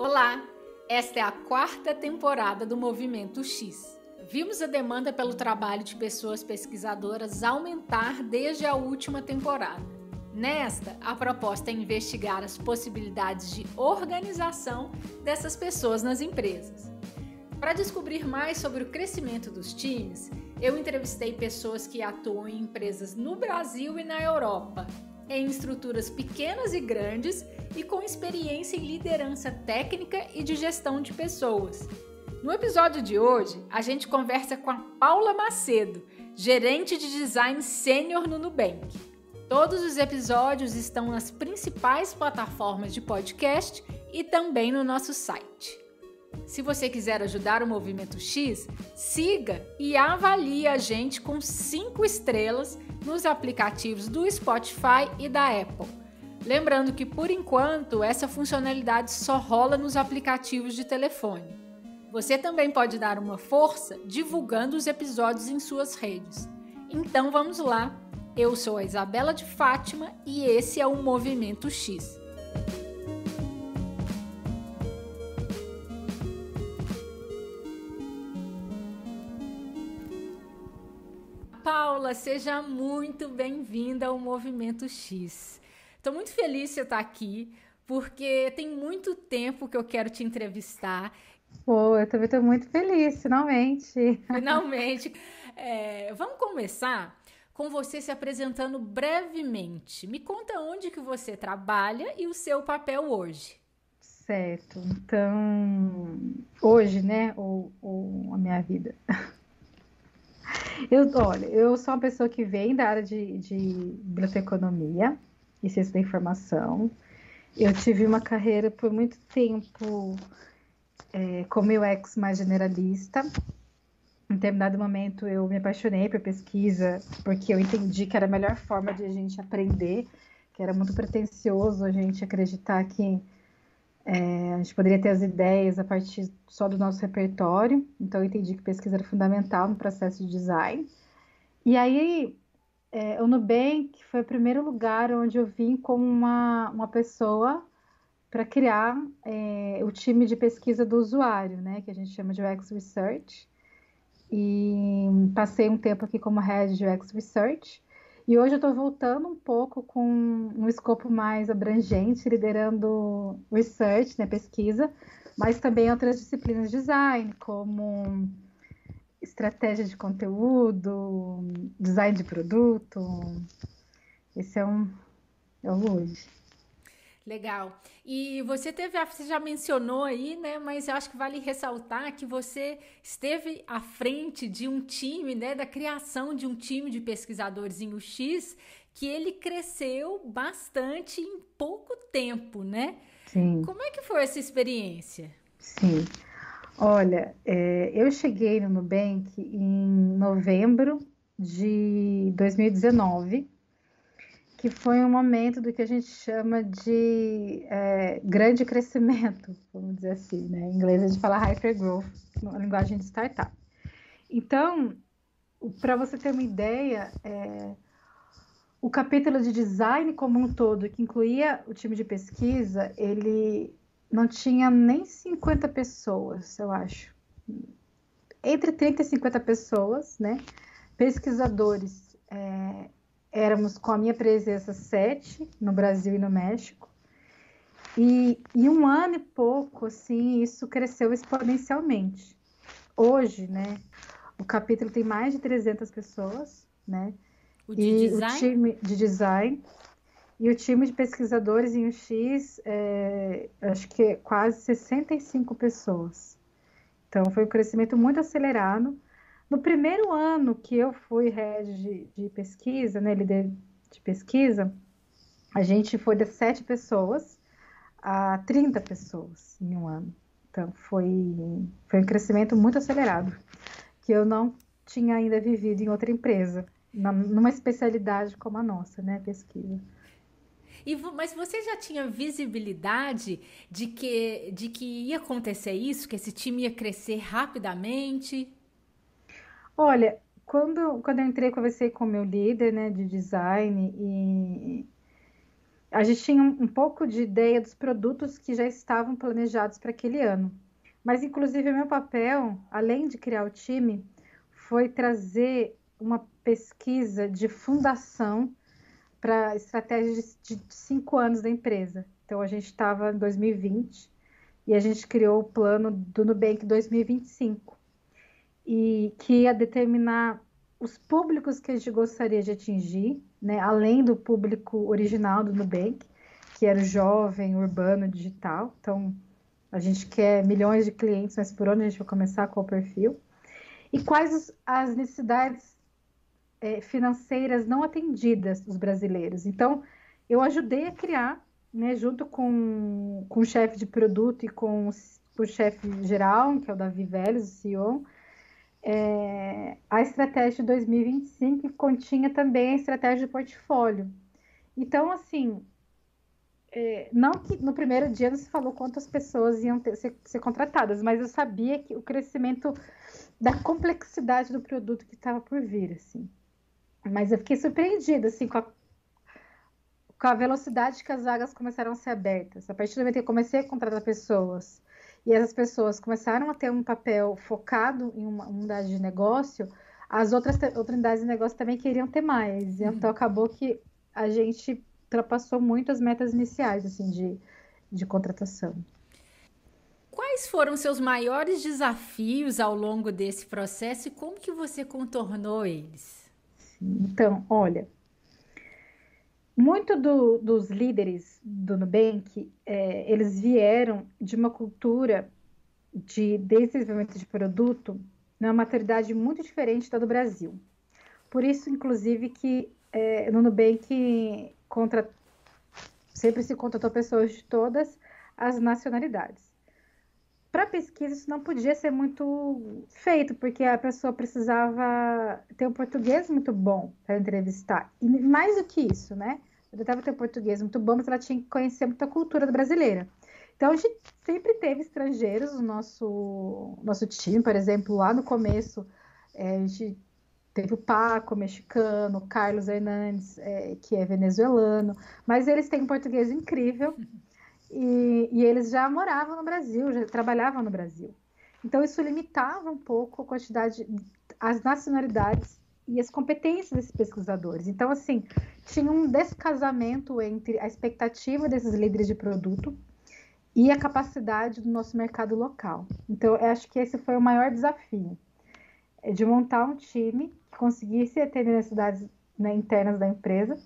Olá, esta é a quarta temporada do Movimento X. Vimos a demanda pelo trabalho de pessoas pesquisadoras aumentar desde a última temporada. Nesta, a proposta é investigar as possibilidades de organização dessas pessoas nas empresas. Para descobrir mais sobre o crescimento dos times, eu entrevistei pessoas que atuam em empresas no Brasil e na Europa, em estruturas pequenas e grandes e com experiência em liderança técnica e de gestão de pessoas. No episódio de hoje, a gente conversa com a Paula Macedo, gerente de design sênior no Nubank. Todos os episódios estão nas principais plataformas de podcast e também no nosso site. Se você quiser ajudar o Movimento X, siga e avalie a gente com 5 estrelas nos aplicativos do Spotify e da Apple. Lembrando que, por enquanto, essa funcionalidade só rola nos aplicativos de telefone. Você também pode dar uma força divulgando os episódios em suas redes. Então vamos lá! Eu sou a Isabela de Fátima e esse é o Movimento X. Paula, seja muito bem-vinda ao Movimento X. Estou muito feliz de você estar aqui, porque tem muito tempo que eu quero te entrevistar. Pô, eu também estou muito feliz, finalmente. Finalmente. Vamos começar com você se apresentando brevemente. Me conta onde que você trabalha e o seu papel hoje. Certo, então, hoje, né, ou a minha vida. Olha, eu sou uma pessoa que vem da área de biblioteconomia e ciência da informação. Eu tive uma carreira por muito tempo como UX mais generalista. Em determinado momento eu me apaixonei por pesquisa, porque eu entendi que era a melhor forma de a gente aprender, que era muito pretensioso a gente acreditar que a gente poderia ter as ideias a partir só do nosso repertório. Então eu entendi que pesquisa era fundamental no processo de design. E aí o Nubank foi o primeiro lugar onde eu vim como uma pessoa para criar o time de pesquisa do usuário, né, que a gente chama de UX Research. E passei um tempo aqui como Head de UX Research. E hoje eu estou voltando um pouco com um escopo mais abrangente, liderando research, né, pesquisa, mas também outras disciplinas de design, como estratégia de conteúdo, design de produto. Esse é o hoje. Legal. E você já mencionou aí, né? Mas eu acho que vale ressaltar que você esteve à frente de um time, né? Da criação de um time de pesquisadores em UX, que ele cresceu bastante em pouco tempo, né? Sim. Como é que foi essa experiência? Sim. Olha, eu cheguei no Nubank em novembro de 2019. Que foi um momento do que a gente chama de grande crescimento, vamos dizer assim, né? Em inglês a gente fala hypergrowth, na linguagem de startup. Então, para você ter uma ideia, o capítulo de design como um todo, que incluía o time de pesquisa, ele não tinha nem 50 pessoas, eu acho. Entre 30 e 50 pessoas, né? Pesquisadores. Éramos, com a minha presença, 7 no Brasil e no México. E em um ano e pouco, assim, isso cresceu exponencialmente. Hoje, né, o capítulo tem mais de 300 pessoas, né? O de design? O time de design e o time de pesquisadores em UX, acho que é quase 65 pessoas. Então, foi um crescimento muito acelerado. No primeiro ano que eu fui head de pesquisa, né, líder de pesquisa, a gente foi de 7 pessoas a 30 pessoas em um ano. Então, foi um crescimento muito acelerado, que eu não tinha ainda vivido em outra empresa, numa especialidade como a nossa, né, pesquisa. Mas você já tinha visibilidade de que ia acontecer isso, que esse time ia crescer rapidamente? Olha, quando eu entrei, conversei com o meu líder, né, de design, e a gente tinha um pouco de ideia dos produtos que já estavam planejados para aquele ano. Mas, inclusive, o meu papel, além de criar o time, foi trazer uma pesquisa de fundação para a estratégia de 5 anos da empresa. Então, a gente estava em 2020 e a gente criou o plano do Nubank 2025, e que ia determinar os públicos que a gente gostaria de atingir, né, além do público original do Nubank, que era o jovem, urbano, digital. Então, a gente quer milhões de clientes, mas por onde a gente vai começar, qual o perfil? E quais as necessidades financeiras não atendidas dos brasileiros. Então, eu ajudei a criar, né, junto com o chefe de produto e com o chefe geral, que é o Davi Vélez, o CEO, a estratégia de 2025, que continha também a estratégia de portfólio. Então, assim, não que no primeiro dia não se falou quantas pessoas iam ser contratadas, mas eu sabia que o crescimento da complexidade do produto que estava por vir, assim. Mas eu fiquei surpreendida, assim, com a velocidade que as vagas começaram a ser abertas. A partir do momento que eu comecei a contratar pessoas, e essas pessoas começaram a ter um papel focado em uma unidade de negócio, as outras unidades de negócio também queriam ter mais. Então, acabou que a gente ultrapassou muito as metas iniciais, assim, de contratação. Quais foram seus maiores desafios ao longo desse processo e como que você contornou eles? Então, olha, muito dos líderes do Nubank, eles vieram de uma cultura de desenvolvimento de produto, numa maturidade muito diferente da do Brasil. Por isso, inclusive, que no Nubank sempre se contratou pessoas de todas as nacionalidades. Para pesquisa, isso não podia ser muito feito, porque a pessoa precisava ter um português muito bom para entrevistar. E mais do que isso, né? Ela precisava ter um português muito bom, mas ela tinha que conhecer muita cultura brasileira. Então, a gente sempre teve estrangeiros no nosso time. Por exemplo, lá no começo, a gente teve o Paco, mexicano, o Carlos Hernandes, que é venezuelano, mas eles têm um português incrível. E eles já moravam no Brasil, já trabalhavam no Brasil. Então, isso limitava um pouco a quantidade, as nacionalidades e as competências desses pesquisadores. Então, assim, tinha um descasamento entre a expectativa desses líderes de produto e a capacidade do nosso mercado local. Então, eu acho que esse foi o maior desafio, de montar um time que conseguisse atender necessidades, né, internas da empresa,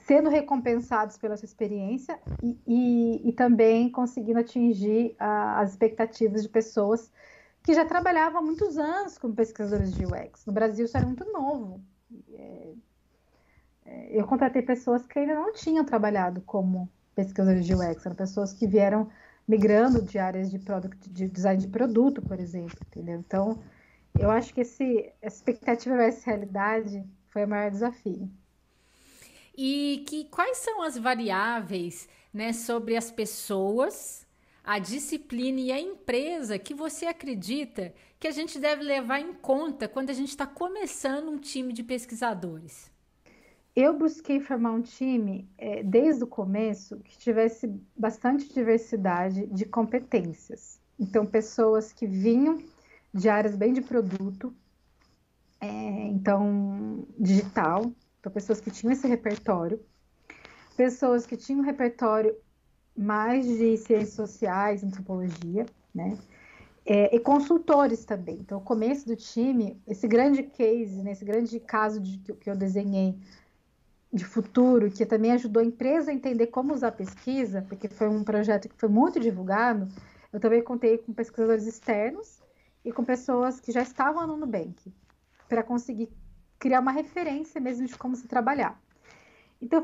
sendo recompensados pela sua experiência e também conseguindo atingir as expectativas de pessoas que já trabalhavam há muitos anos como pesquisadores de UX. No Brasil isso era muito novo. Eu contratei pessoas que ainda não tinham trabalhado como pesquisadores de UX, eram pessoas que vieram migrando de áreas de design de produto, por exemplo, entendeu? Então, eu acho que essa expectativa versus realidade foi o maior desafio. E quais são as variáveis, né, sobre as pessoas, a disciplina e a empresa que você acredita que a gente deve levar em conta quando a gente está começando um time de pesquisadores? Eu busquei formar um time, desde o começo, que tivesse bastante diversidade de competências. Então, pessoas que vinham de áreas bem de produto, então, digital. Então, pessoas que tinham esse repertório, pessoas que tinham um repertório mais de ciências sociais, antropologia, né? E consultores também. Então, o começo do time, esse grande case, né, esse grande caso que eu desenhei de futuro, que também ajudou a empresa a entender como usar a pesquisa, porque foi um projeto que foi muito divulgado, eu também contei com pesquisadores externos e com pessoas que já estavam no Nubank, para conseguir criar uma referência mesmo de como se trabalhar. Então,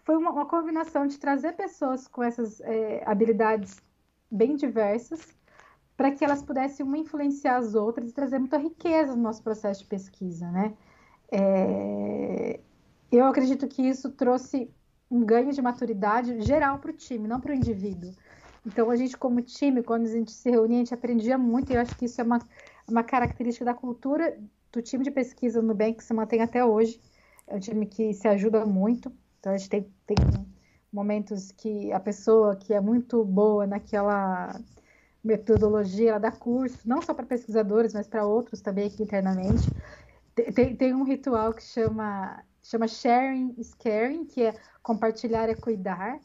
foi uma combinação de trazer pessoas com essas habilidades bem diversas, para que elas pudessem uma influenciar as outras e trazer muita riqueza no nosso processo de pesquisa, né? Eu acredito que isso trouxe um ganho de maturidade geral para o time, não para o indivíduo. Então, a gente, como time, quando a gente se reunia, a gente aprendia muito, e eu acho que isso é uma característica da cultura do time de pesquisa no Nubank, que se mantém até hoje. É um time que se ajuda muito. Então, a gente tem momentos que a pessoa que é muito boa naquela metodologia, ela dá curso, não só para pesquisadores, mas para outros também aqui internamente. Tem um ritual que chama Sharing is Caring, que é compartilhar é cuidar,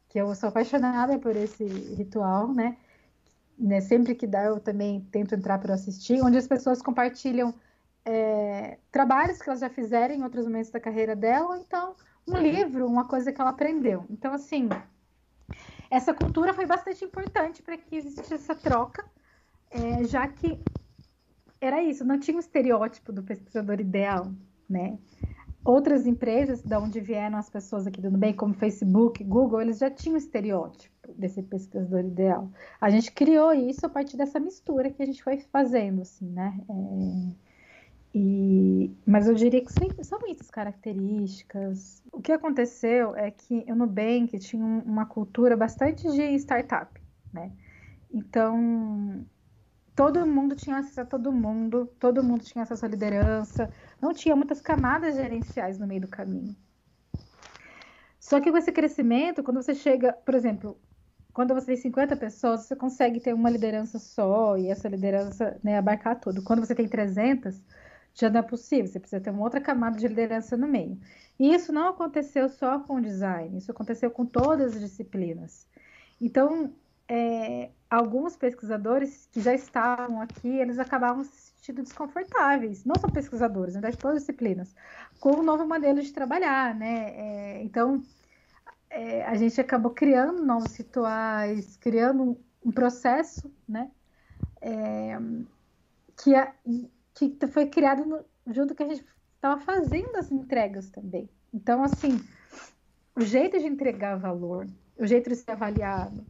que eu sou apaixonada por esse ritual, né? Sempre que dá, eu também tento entrar para assistir, onde as pessoas compartilham trabalhos que elas já fizeram em outros momentos da carreira dela, ou então um livro, uma coisa que ela aprendeu. Então, assim, essa cultura foi bastante importante para que existisse essa troca, já que era isso, não tinha um estereótipo do pesquisador ideal, né? Outras empresas, de onde vieram as pessoas aqui do Nubank, como Facebook, Google, eles já tinham um estereótipo desse pesquisador ideal. A gente criou isso a partir dessa mistura que a gente foi fazendo, assim, né? Mas eu diria que são essas características. O que aconteceu é que o Nubank tinha uma cultura bastante de startup, né? Então, todo mundo tinha acesso a todo mundo tinha acesso à liderança, não tinha muitas camadas gerenciais no meio do caminho. Só que com esse crescimento, quando você chega, por exemplo, quando você tem 50 pessoas, você consegue ter uma liderança só e essa liderança, né, abarcar tudo. Quando você tem 300, já não é possível, você precisa ter uma outra camada de liderança no meio. E isso não aconteceu só com o design, isso aconteceu com todas as disciplinas. Então, alguns pesquisadores que já estavam aqui, eles acabavam se sentindo desconfortáveis, não só pesquisadores, na verdade, todas as disciplinas, com um novo modelo de trabalhar, né? Então, a gente acabou criando novos rituais, criando um processo, né? Que foi criado junto que a gente estava fazendo as entregas também. Então, assim, o jeito de entregar valor, o jeito de ser avaliado,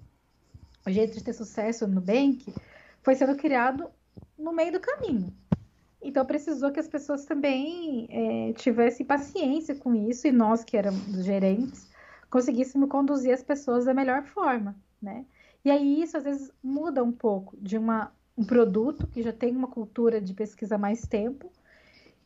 o jeito de ter sucesso no Nubank foi sendo criado no meio do caminho. Então, precisou que as pessoas também tivessem paciência com isso, e nós, que éramos gerentes, conseguíssemos conduzir as pessoas da melhor forma, né? E aí, isso às vezes muda um pouco de um produto que já tem uma cultura de pesquisa há mais tempo,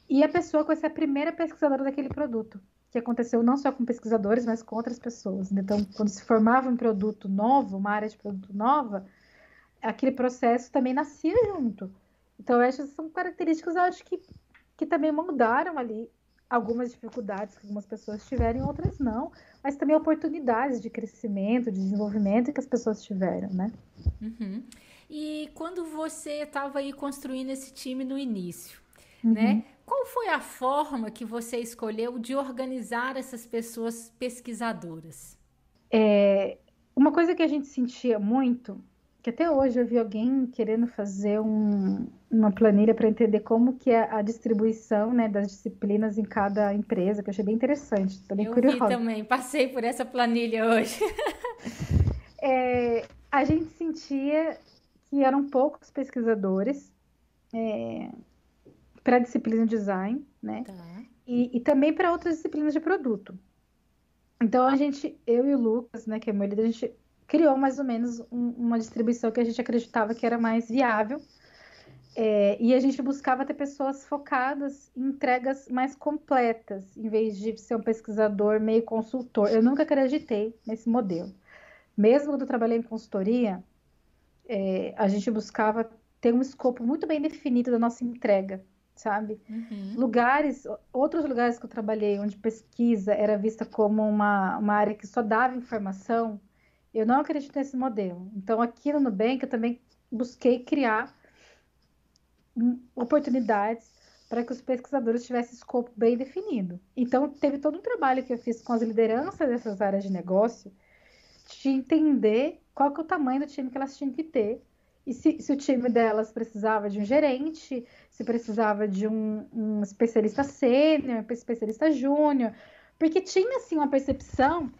e a pessoa com essa primeira pesquisadora daquele produto, que aconteceu não só com pesquisadores, mas com outras pessoas. Então, quando se formava um produto novo, uma área de produto nova, aquele processo também nascia junto. Então, essas são características, eu acho que também mudaram ali algumas dificuldades que algumas pessoas tiveram, outras não, mas também oportunidades de crescimento, de desenvolvimento que as pessoas tiveram, né? Uhum. E quando você estava aí construindo esse time no início, né? Qual foi a forma que você escolheu de organizar essas pessoas pesquisadoras? Uma coisa que a gente sentia muito, que até hoje eu vi alguém querendo fazer uma planilha para entender como que é a distribuição, né, das disciplinas em cada empresa, que eu achei bem interessante. Tô bem curiosa. Vi também, passei por essa planilha hoje. A gente sentia que eram poucos pesquisadores para a disciplina de design, né? Tá. E também para outras disciplinas de produto. Então, eu e o Lucas, né, que é meu líder, a gente criou mais ou menos uma distribuição que a gente acreditava que era mais viável. E a gente buscava ter pessoas focadas em entregas mais completas, em vez de ser um pesquisador meio consultor. Eu nunca acreditei nesse modelo. Mesmo quando eu trabalhei em consultoria, a gente buscava ter um escopo muito bem definido da nossa entrega, sabe? Outros lugares que eu trabalhei, onde pesquisa era vista como uma área que só dava informação, eu não acredito nesse modelo. Então, aqui no Nubank, eu também busquei criar oportunidades para que os pesquisadores tivessem escopo bem definido. Então, teve todo um trabalho que eu fiz com as lideranças dessas áreas de negócio, de entender qual que é o tamanho do time que elas tinham que ter, e se o time delas precisava de um gerente, se precisava de um especialista sênior, um especialista júnior, porque tinha, assim, uma percepção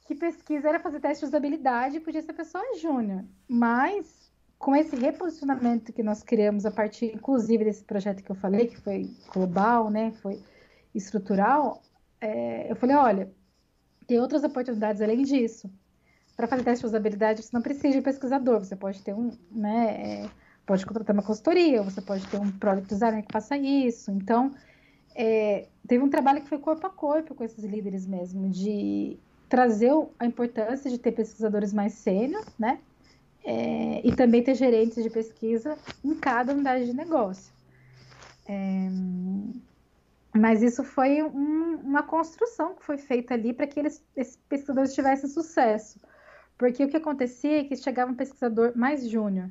que pesquisa era fazer teste de usabilidade e podia ser pessoa júnior, mas com esse reposicionamento que nós criamos a partir, inclusive, desse projeto que eu falei, que foi global, né, foi estrutural, eu falei, olha, tem outras oportunidades além disso. Para fazer teste de usabilidade, você não precisa de pesquisador, você pode ter pode contratar uma consultoria, você pode ter um product designer que faça isso. Então, teve um trabalho que foi corpo a corpo com esses líderes mesmo, de trazer a importância de ter pesquisadores mais sênior, né? E também ter gerentes de pesquisa em cada unidade de negócio. Mas isso foi uma construção que foi feita ali para que esses pesquisadores tivessem sucesso. Porque o que acontecia é que chegava um pesquisador mais júnior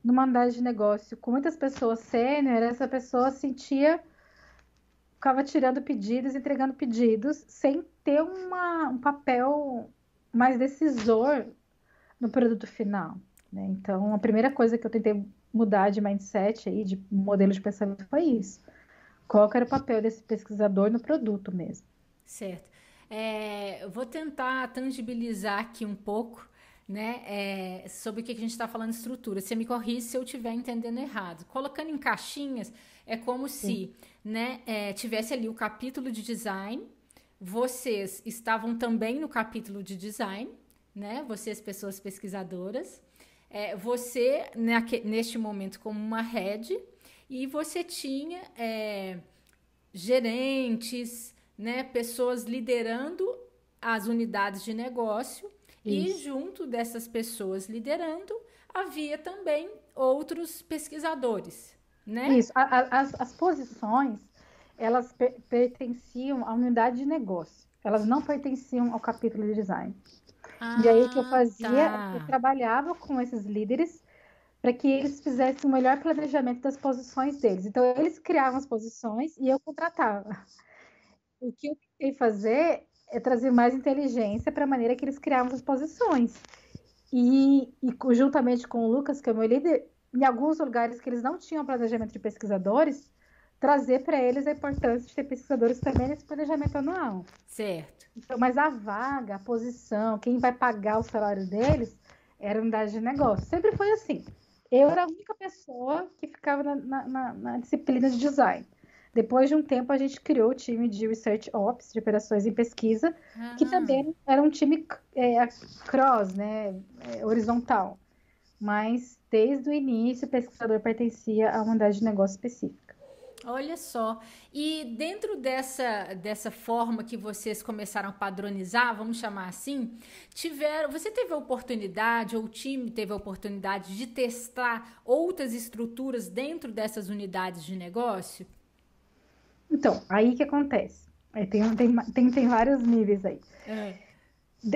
numa unidade de negócio com muitas pessoas sênior, essa pessoa ficava tirando pedidos, entregando pedidos, sem ter um papel mais decisor no produto final, né? Então, a primeira coisa que eu tentei mudar de mindset aí, de modelo de pensamento, foi isso. Qual que era o papel desse pesquisador no produto mesmo? Certo. Eu vou tentar tangibilizar aqui um pouco, né, sobre o que a gente está falando de estrutura. Você me corrige se eu estiver entendendo errado. Colocando em caixinhas, é como se, né, tivesse ali o capítulo de design, vocês estavam também no capítulo de design, né, vocês, pessoas pesquisadoras, você, neste momento, como uma head, e você tinha gerentes, né, pessoas liderando as unidades de negócio. Isso. E junto dessas pessoas liderando, havia também outros pesquisadores, né? Isso. As posições, elas pertenciam à unidade de negócio. Elas não pertenciam ao capítulo de design. E aí o que eu fazia, eu trabalhava com esses líderes para que eles fizessem o melhor planejamento das posições deles. Então, eles criavam as posições e eu contratava. O que eu tentei fazer é trazer mais inteligência para a maneira que eles criavam as posições. E juntamente com o Lucas, que é o meu líder, em alguns lugares que eles não tinham planejamento de pesquisadores, trazer para eles a importância de ter pesquisadores também nesse planejamento anual. Certo. Então, mas a vaga, a posição, quem vai pagar o salário deles, era a unidade de negócio. Sempre foi assim. Eu era a única pessoa que ficava na disciplina de design. Depois de um tempo, a gente criou o time de Research Ops, de operações em pesquisa, que também era um time cross, né, horizontal. Mas, desde o início, o pesquisador pertencia a uma unidade de negócio específica. Olha só, e dentro dessa forma que vocês começaram a padronizar, vamos chamar assim, você teve a oportunidade, ou o time teve a oportunidade de testar outras estruturas dentro dessas unidades de negócio? Então, aí que acontece. Tem vários níveis aí.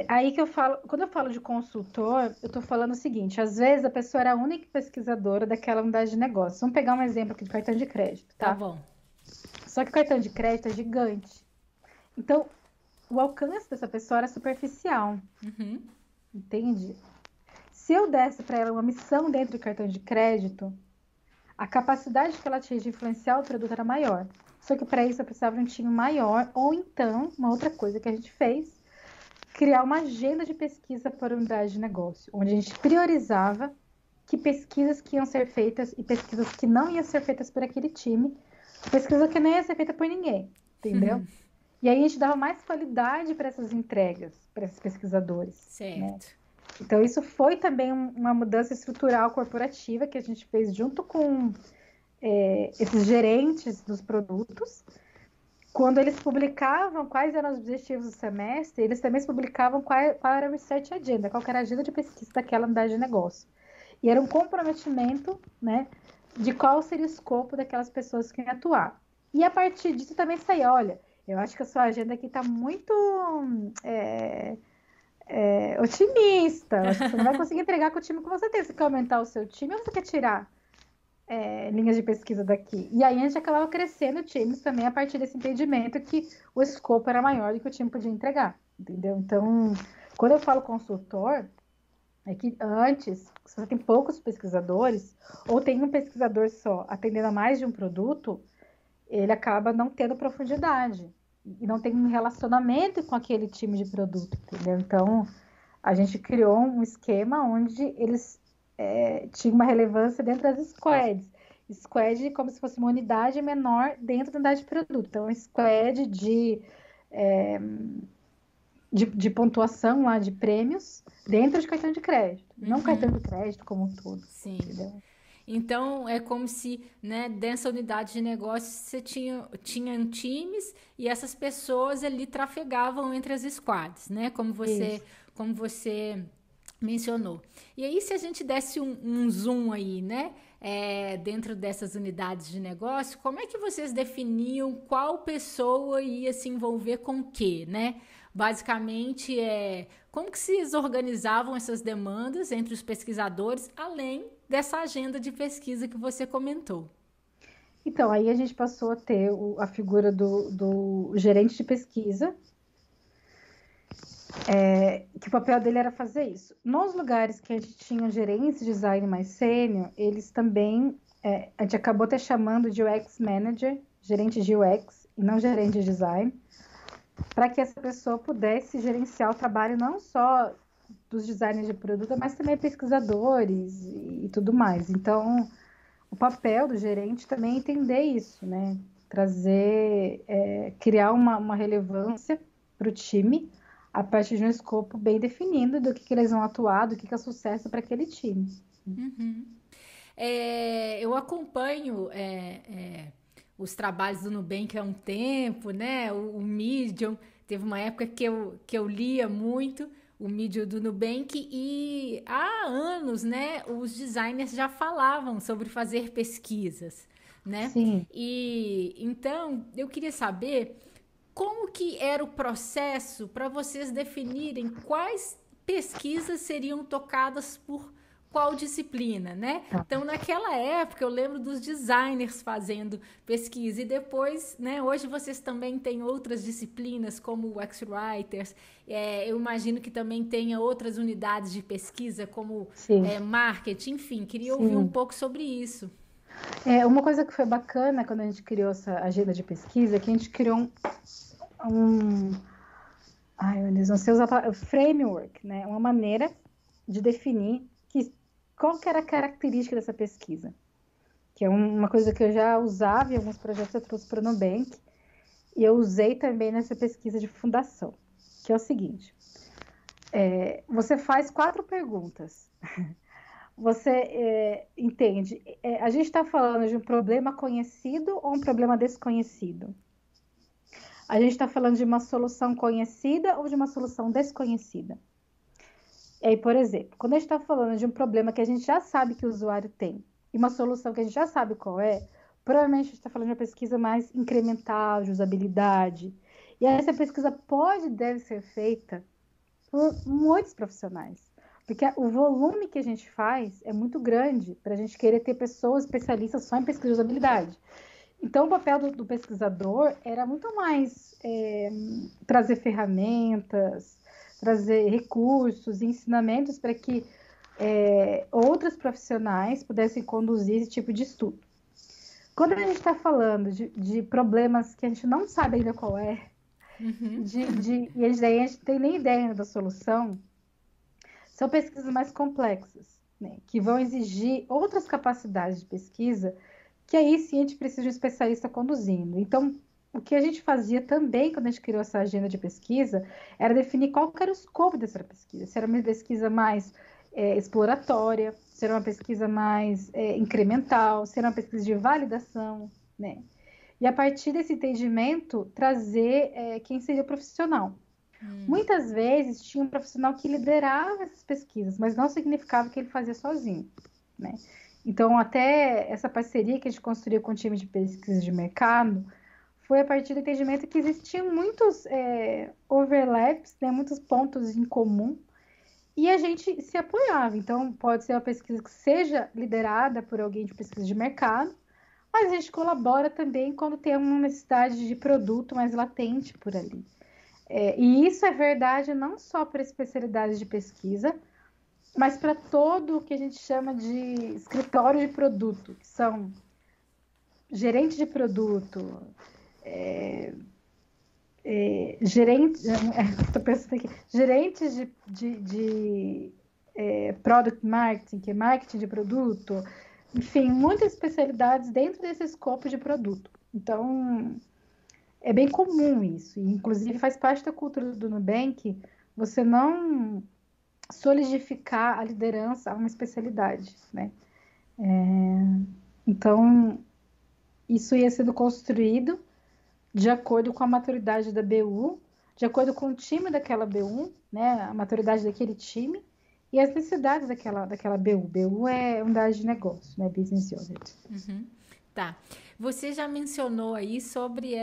Aí que eu falo, quando eu falo de consultor, eu tô falando o seguinte, às vezes a pessoa era a única pesquisadora daquela unidade de negócio. Vamos pegar um exemplo aqui de cartão de crédito, tá? Tá bom. Só que o cartão de crédito é gigante. Então, o alcance dessa pessoa era superficial. Uhum. Entende? Se eu desse para ela uma missão dentro do cartão de crédito, a capacidade que ela tinha de influenciar o produto era maior. Só que para isso eu precisava de um time maior, ou então, uma outra coisa que a gente fez, criar uma agenda de pesquisa para a unidade de negócio, onde a gente priorizava que pesquisas que iam ser feitas e pesquisas que não iam ser feitas por aquele time, pesquisa que não ia ser feita por ninguém, entendeu? E aí a gente dava mais qualidade para essas entregas, para esses pesquisadores. Certo. Né? Então isso foi também uma mudança estrutural corporativa que a gente fez junto com esses gerentes dos produtos. Quando eles publicavam quais eram os objetivos do semestre, eles também publicavam qual era a research agenda, qual era a agenda de pesquisa daquela unidade de negócio. E era um comprometimento, né, de qual seria o escopo daquelas pessoas que iam atuar. E a partir disso também saía, olha, eu acho que a sua agenda aqui está muito otimista, eu acho que você não vai conseguir entregar com o time que você tem. Você quer aumentar o seu time ou você quer tirar linhas de pesquisa daqui? E aí a gente acabava crescendo times também a partir desse entendimento que o escopo era maior do que o time podia entregar, entendeu? Então, quando eu falo consultor, é que antes, se você tem poucos pesquisadores, ou tem um pesquisador só atendendo a mais de um produto, ele acaba não tendo profundidade e não tem um relacionamento com aquele time de produto, entendeu? Então, a gente criou um esquema onde eles tinham uma relevância dentro das squads. Squad como se fosse uma unidade menor dentro da unidade de produto. Então, squad de pontuação lá, de prêmios, dentro de cartão de crédito. Não cartão de crédito como um todo. Sim. Entendeu? Então, é como se, né, dessa unidade de negócio você tinha times e essas pessoas ali trafegavam entre as squads, né? Isso. Como você mencionou. E aí, se a gente desse um zoom aí, né? Dentro dessas unidades de negócio, como é que vocês definiam qual pessoa ia se envolver com o quê, né? Basicamente, como que vocês organizavam essas demandas entre os pesquisadores, além dessa agenda de pesquisa que você comentou? Então, aí a gente passou a ter a figura do gerente de pesquisa, que o papel dele era fazer isso. Nos lugares que a gente tinha gerentes de design mais sênior, eles também, a gente acabou até chamando de UX Manager, gerente de UX, e não gerente de design, para que essa pessoa pudesse gerenciar o trabalho não só dos designers de produto, mas também pesquisadores e tudo mais. Então, o papel do gerente também é entender isso, né? Trazer, criar uma relevância para o time a partir de um escopo bem definido do que eles vão atuar, do que é sucesso para aquele time. Uhum. Eu acompanho os trabalhos do Nubank há um tempo, né? O Medium, teve uma época que eu lia muito o Medium do Nubank e há anos, né? Os designers já falavam sobre fazer pesquisas, né? Sim. E então eu queria saber como que era o processo para vocês definirem quais pesquisas seriam tocadas por qual disciplina, né? Tá. Então, naquela época, eu lembro dos designers fazendo pesquisa e depois, né? Hoje vocês também têm outras disciplinas como o UX-Writers. Eu imagino que também tenha outras unidades de pesquisa como marketing, enfim. Queria ouvir um pouco sobre isso. Uma coisa que foi bacana quando a gente criou essa agenda de pesquisa é que a gente criou ai, meu Deus, não sei usar framework, né? Uma maneira de definir qual que era a característica dessa pesquisa. Que é uma coisa que eu já usava em alguns projetos, eu trouxe para o Nubank, e eu usei também nessa pesquisa de fundação, que é o seguinte, você faz 4 perguntas. Você entende, a gente está falando de um problema conhecido ou um problema desconhecido? A gente está falando de uma solução conhecida ou de uma solução desconhecida? Por exemplo, quando a gente está falando de um problema que a gente já sabe que o usuário tem e uma solução que a gente já sabe qual provavelmente a gente está falando de uma pesquisa mais incremental, de usabilidade. E essa pesquisa deve ser feita por muitos profissionais, porque o volume que a gente faz é muito grande para a gente querer ter pessoas especialistas só em pesquisa de usabilidade. Então, o papel do pesquisador era muito mais trazer ferramentas, trazer recursos, ensinamentos para que outros profissionais pudessem conduzir esse tipo de estudo. Quando a gente está falando de problemas que a gente não sabe ainda qual e a gente tem nem ideia da solução, são pesquisas mais complexas, né, que vão exigir outras capacidades de pesquisa, que aí sim a gente precisa de um especialista conduzindo. Então, o que a gente fazia também quando a gente criou essa agenda de pesquisa era definir qual era o escopo dessa pesquisa. Se era uma pesquisa mais exploratória, se era uma pesquisa mais incremental, se era uma pesquisa de validação, né? E a partir desse entendimento, trazer quem seria o profissional. Muitas vezes tinha um profissional que liderava essas pesquisas, mas não significava que ele fazia sozinho, né? Então, até essa parceria que a gente construiu com o time de pesquisa de mercado foi a partir do entendimento que existiam muitos overlaps, né, muitos pontos em comum, e a gente se apoiava. Então, pode ser uma pesquisa que seja liderada por alguém de pesquisa de mercado, mas a gente colabora também quando tem uma necessidade de produto mais latente por ali. E isso é verdade não só para especialidades de pesquisa, mas para todo o que a gente chama de escritório de produto, que são gerente de produto, gerentes de product marketing, que é marketing de produto, enfim, muitas especialidades dentro desse escopo de produto. Então, é bem comum isso, e inclusive faz parte da cultura do Nubank você não solidificar a liderança a uma especialidade, né? Então, isso ia sendo construído de acordo com a maturidade da BU, de acordo com o time daquela BU, né, a maturidade daquele time e as necessidades daquela BU. BU é unidade de negócio, né, Business Unit. Tá. Você já mencionou aí sobre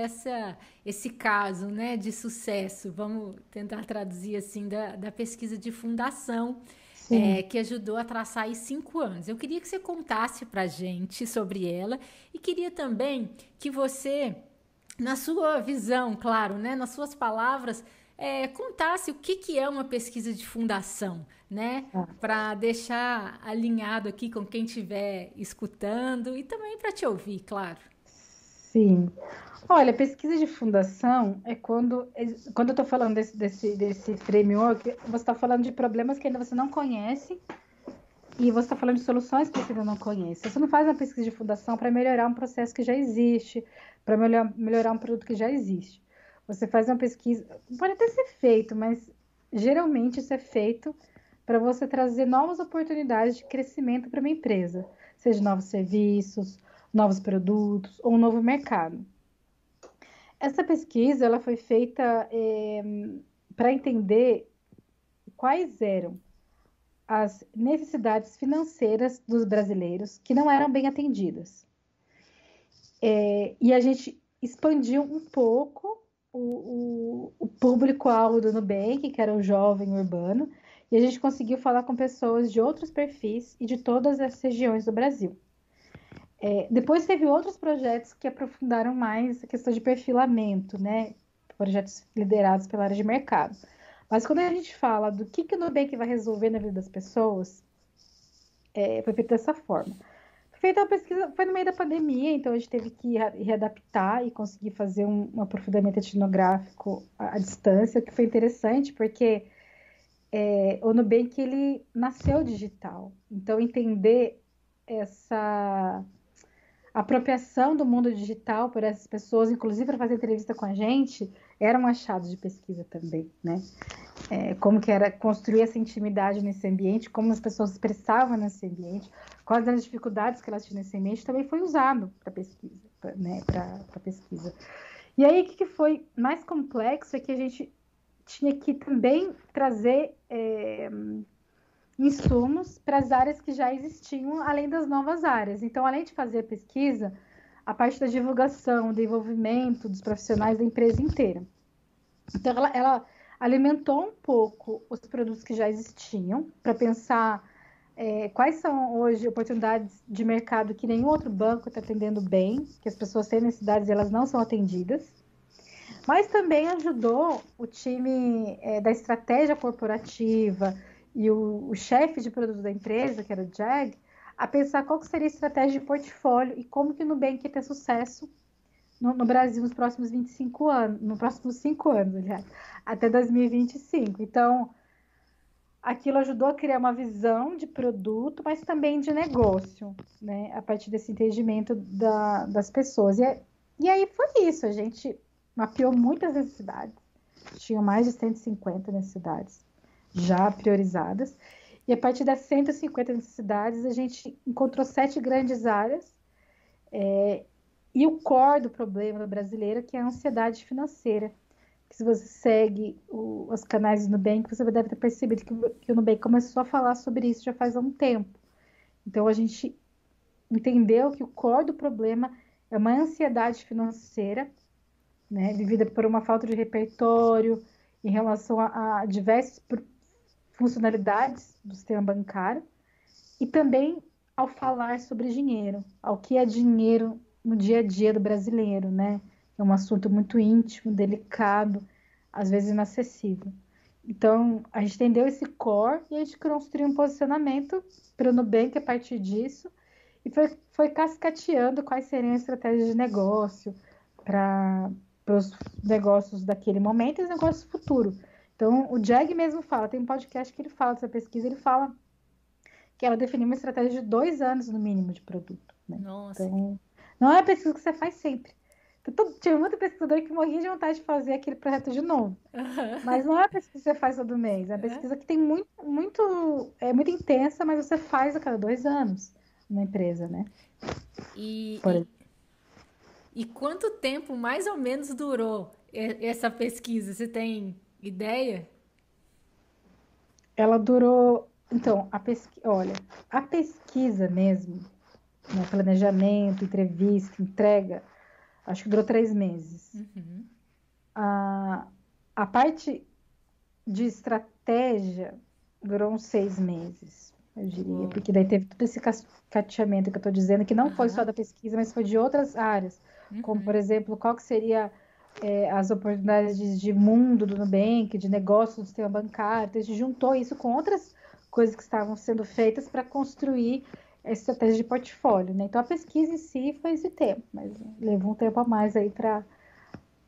esse caso, né, de sucesso, vamos tentar traduzir assim, da pesquisa de fundação, Sim. que ajudou a traçar aí 5 anos. Eu queria que você contasse pra gente sobre ela e queria também que você, na sua visão, claro, né, nas suas palavras, contasse o que é uma pesquisa de fundação, né? Tá. Para deixar alinhado aqui com quem estiver escutando e também para te ouvir, claro. Sim. Olha, pesquisa de fundação é quando eu estou falando desse framework, você está falando de problemas que ainda você não conhece e você está falando de soluções que você ainda não conhece. Você não faz uma pesquisa de fundação para melhorar um processo que já existe, para melhorar um produto que já existe. Você faz uma pesquisa, pode até ser feito, mas geralmente isso é feito para você trazer novas oportunidades de crescimento para uma empresa, seja novos serviços, novos produtos ou um novo mercado. Essa pesquisa ela foi feita para entender quais eram as necessidades financeiras dos brasileiros que não eram bem atendidas. E a gente expandiu um pouco o público-alvo do Nubank, que era o jovem urbano, e a gente conseguiu falar com pessoas de outros perfis e de todas as regiões do Brasil. Depois teve outros projetos que aprofundaram mais a questão de perfilamento, né? Projetos liderados pela área de mercado. Mas quando a gente fala do que o Nubank vai resolver na vida das pessoas, foi feito dessa forma. Foi feita uma pesquisa, foi no meio da pandemia, então a gente teve que readaptar e conseguir fazer um aprofundamento etnográfico à distância, o que foi interessante, porque o Nubank ele nasceu digital. Então entender essa apropriação do mundo digital por essas pessoas, inclusive para fazer entrevista com a gente, era um achado de pesquisa também, né? Como que era construir essa intimidade nesse ambiente, como as pessoas se expressavam nesse ambiente, quais as dificuldades que elas tinham nesse ambiente, também foi usado para pesquisa, né? Para pesquisa. E aí, o que foi mais complexo é que a gente tinha que também trazer insumos para as áreas que já existiam, além das novas áreas. Então, além de fazer a pesquisa, a parte da divulgação, do envolvimento dos profissionais da empresa inteira. Então, ela alimentou um pouco os produtos que já existiam, para pensar quais são hoje oportunidades de mercado que nenhum outro banco está atendendo bem, que as pessoas têm necessidades e elas não são atendidas. Mas também ajudou o time da estratégia corporativa e o chefe de produto da empresa, que era o Jag, a pensar qual seria a estratégia de portfólio e como que o Nubank ia ter sucesso no Brasil nos próximos 25 anos, nos próximos 5 anos, aliás, até 2025. Então, aquilo ajudou a criar uma visão de produto, mas também de negócio, né? A partir desse entendimento das pessoas. E aí foi isso, a gente mapeou muitas necessidades, tinham mais de 150 necessidades já priorizadas, e a partir das 150 necessidades a gente encontrou 7 grandes áreas, e o core do problema do brasileiro, que é a ansiedade financeira, que se você segue os canais do Nubank, você deve ter percebido que o Nubank começou a falar sobre isso já faz um tempo. Então a gente entendeu que o core do problema é uma ansiedade financeira, né, vivida por uma falta de repertório em relação a diversas funcionalidades do sistema bancário e também ao falar sobre dinheiro, ao que é dinheiro no dia a dia do brasileiro, né? É um assunto muito íntimo, delicado, às vezes inacessível. Então, a gente entendeu esse core e a gente construiu um posicionamento para o Nubank a partir disso e foi cascateando quais seriam as estratégias de negócio para os negócios daquele momento e os negócios futuros. Então, o Jag mesmo fala, tem um podcast que ele fala dessa pesquisa, ele fala que ela definiu uma estratégia de 2 anos no mínimo de produto. Né? Nossa. Então, não é a pesquisa que você faz sempre. Tinha muito pesquisador que morria de vontade de fazer aquele projeto de novo. Mas não é a pesquisa que você faz todo mês. É a pesquisa que tem muito intensa, mas você faz a cada 2 anos. na empresa, né? E, Por e, exemplo. e quanto tempo mais ou menos durou essa pesquisa? Você tem ideia? Ela durou. Então, olha, a pesquisa mesmo, né, planejamento, entrevista, entrega, acho que durou 3 meses. Uhum. A, a parte de estratégia durou uns 6 meses, eu diria, Uou. porque daí teve todo esse cateamento que eu estou dizendo, que não foi só Aham. da pesquisa, mas foi de outras áreas, como, por Uhum. exemplo, qual que seria as oportunidades de mundo do Nubank, de negócio do sistema bancário. Então, a gente juntou isso com outras coisas que estavam sendo feitas para construir a estratégia de portfólio, né? Então, a pesquisa em si foi esse tempo, mas levou um tempo a mais aí para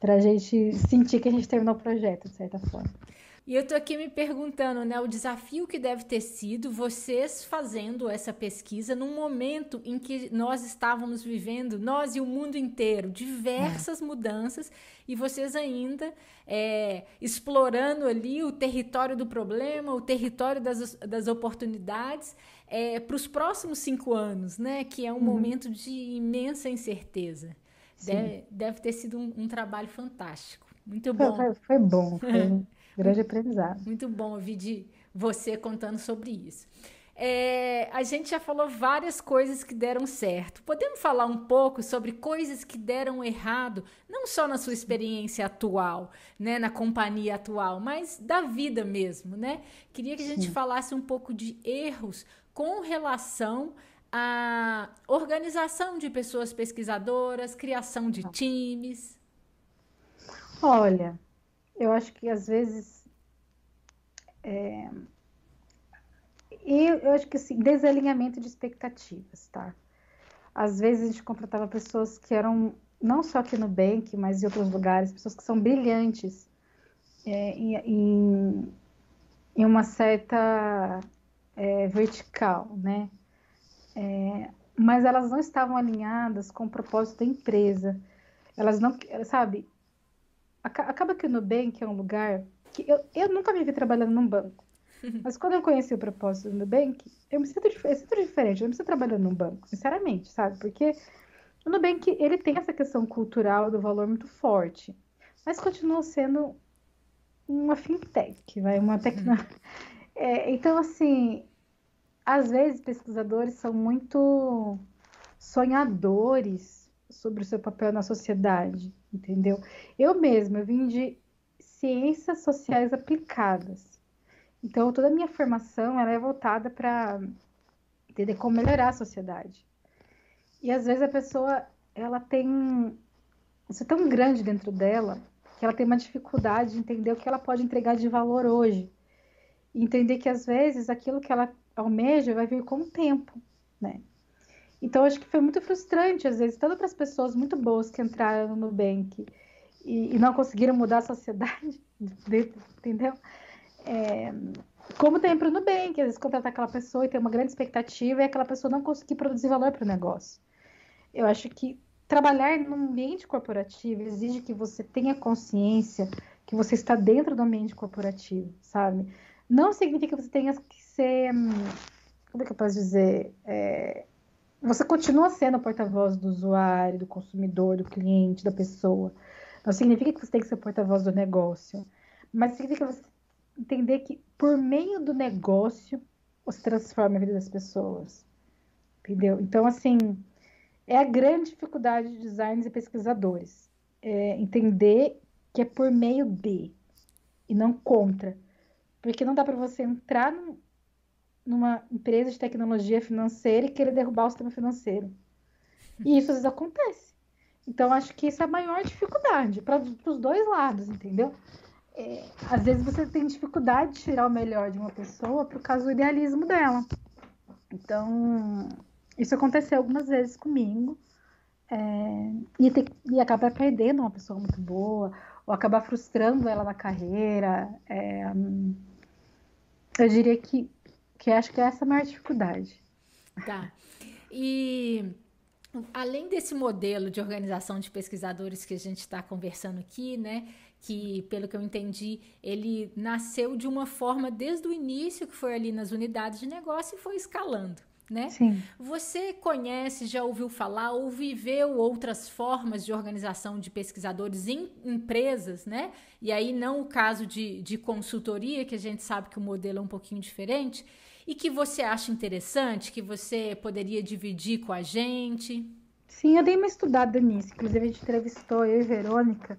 a gente sentir que a gente terminou o projeto, de certa forma. E eu tô aqui me perguntando, né, o desafio que deve ter sido vocês fazendo essa pesquisa num momento em que nós estávamos vivendo, nós e o mundo inteiro, É, diversas mudanças, e vocês ainda explorando ali o território do problema, o território das oportunidades, para os próximos 5 anos, né, que é um uhum, momento de imensa incerteza. sim. Deve ter sido um trabalho fantástico. Muito Foi, bom. foi, foi bom, foi um grande aprendizado. Muito bom ouvir de você contando sobre isso. A gente já falou várias coisas que deram certo. Podemos falar um pouco sobre coisas que deram errado, não só na sua experiência atual, né, na companhia atual, mas da vida mesmo, né? Queria que a gente Sim. falasse um pouco de erros com relação à organização de pessoas pesquisadoras, criação de times. Olha, eu acho que às vezes, eu acho que assim, desalinhamento de expectativas, tá? Às vezes a gente contratava pessoas que eram, não só aqui no Nubank, mas em outros lugares, pessoas que são brilhantes em uma certa vertical, né? Mas elas não estavam alinhadas com o propósito da empresa. Elas não, sabe, acaba que o Nubank é um lugar que eu nunca me vi trabalhando num banco. Mas quando eu conheci o propósito do Nubank, eu sinto diferente. Eu não me sinto trabalhando num banco, sinceramente, sabe? Porque o Nubank, ele tem essa questão cultural do valor muito forte. Mas continua sendo uma fintech, vai, uma tecnologia. Então, assim, às vezes pesquisadores são muito sonhadores sobre o seu papel na sociedade, entendeu? Eu vim de ciências sociais aplicadas. Então, toda a minha formação ela é voltada para entender como melhorar a sociedade. E às vezes a pessoa ela tem isso é tão grande dentro dela que ela tem uma dificuldade de entender o que ela pode entregar de valor hoje. E entender que às vezes aquilo que ela almeja vai vir com o tempo, né? Então, acho que foi muito frustrante, às vezes, tanto para as pessoas muito boas que entraram no Nubank e não conseguiram mudar a sociedade, entendeu? Como tem para o Nubank, às vezes contratar aquela pessoa e ter uma grande expectativa e aquela pessoa não conseguir produzir valor para o negócio. Eu acho que trabalhar num ambiente corporativo exige que você tenha consciência que você está dentro do ambiente corporativo, sabe? Não significa que você tenha que ser, como é que eu posso dizer? Você continua sendo o porta-voz do usuário, do consumidor, do cliente, da pessoa. Não significa que você tem que ser o porta-voz do negócio, mas significa você entender que por meio do negócio você transforma a vida das pessoas, entendeu? Então, assim, é a grande dificuldade de designers e pesquisadores. Entender que é por meio de e não contra. Porque não dá para você entrar numa empresa de tecnologia financeira e querer derrubar o sistema financeiro. E isso às vezes acontece. Então, acho que isso é a maior dificuldade para os dois lados, entendeu? Às vezes você tem dificuldade de tirar o melhor de uma pessoa por causa do idealismo dela. Então, isso aconteceu algumas vezes comigo. E acabar perdendo uma pessoa muito boa, ou acabar frustrando ela na carreira. Eu diria que acho que essa é a maior dificuldade. Tá. E além desse modelo de organização de pesquisadores que a gente está conversando aqui, né, que pelo que eu entendi, ele nasceu de uma forma desde o início, que foi ali nas unidades de negócio e foi escalando. né? Sim. Você conhece, já ouviu falar ou viveu outras formas de organização de pesquisadores em empresas, né? E aí não o caso de consultoria, que a gente sabe que o modelo é um pouquinho diferente, e que você acha interessante, que você poderia dividir com a gente? Sim, eu dei uma estudada nisso. Inclusive, a gente entrevistou, eu e Verônica,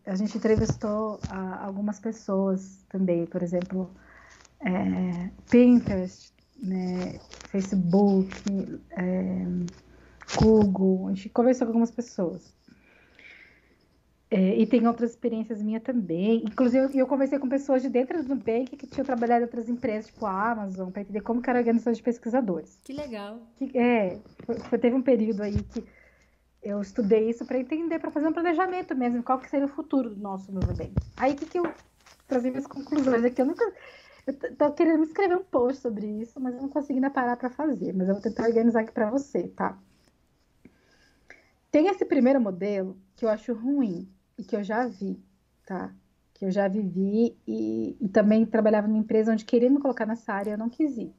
a gente entrevistou algumas pessoas também, por exemplo, Pinterest, né, Facebook, Google, a gente conversou com algumas pessoas. E tem outras experiências minhas também. Inclusive, eu conversei com pessoas de dentro do Nubank que tinham trabalhado em outras empresas, tipo a Amazon, para entender como que era a organização de pesquisadores. Que legal. Teve um período aí que eu estudei isso para entender, para fazer um planejamento mesmo, qual que seria o futuro do nosso Nubank. Aí, que eu trazer minhas conclusões aqui? Eu tô querendo me escrever um post sobre isso, mas eu não consegui ainda parar para fazer. Mas eu vou tentar organizar aqui para você, tá? Tem esse primeiro modelo que eu acho ruim e que eu já vi, tá? Que eu já vivi e também trabalhava numa empresa onde queria me colocar nessa área, eu não quis ir.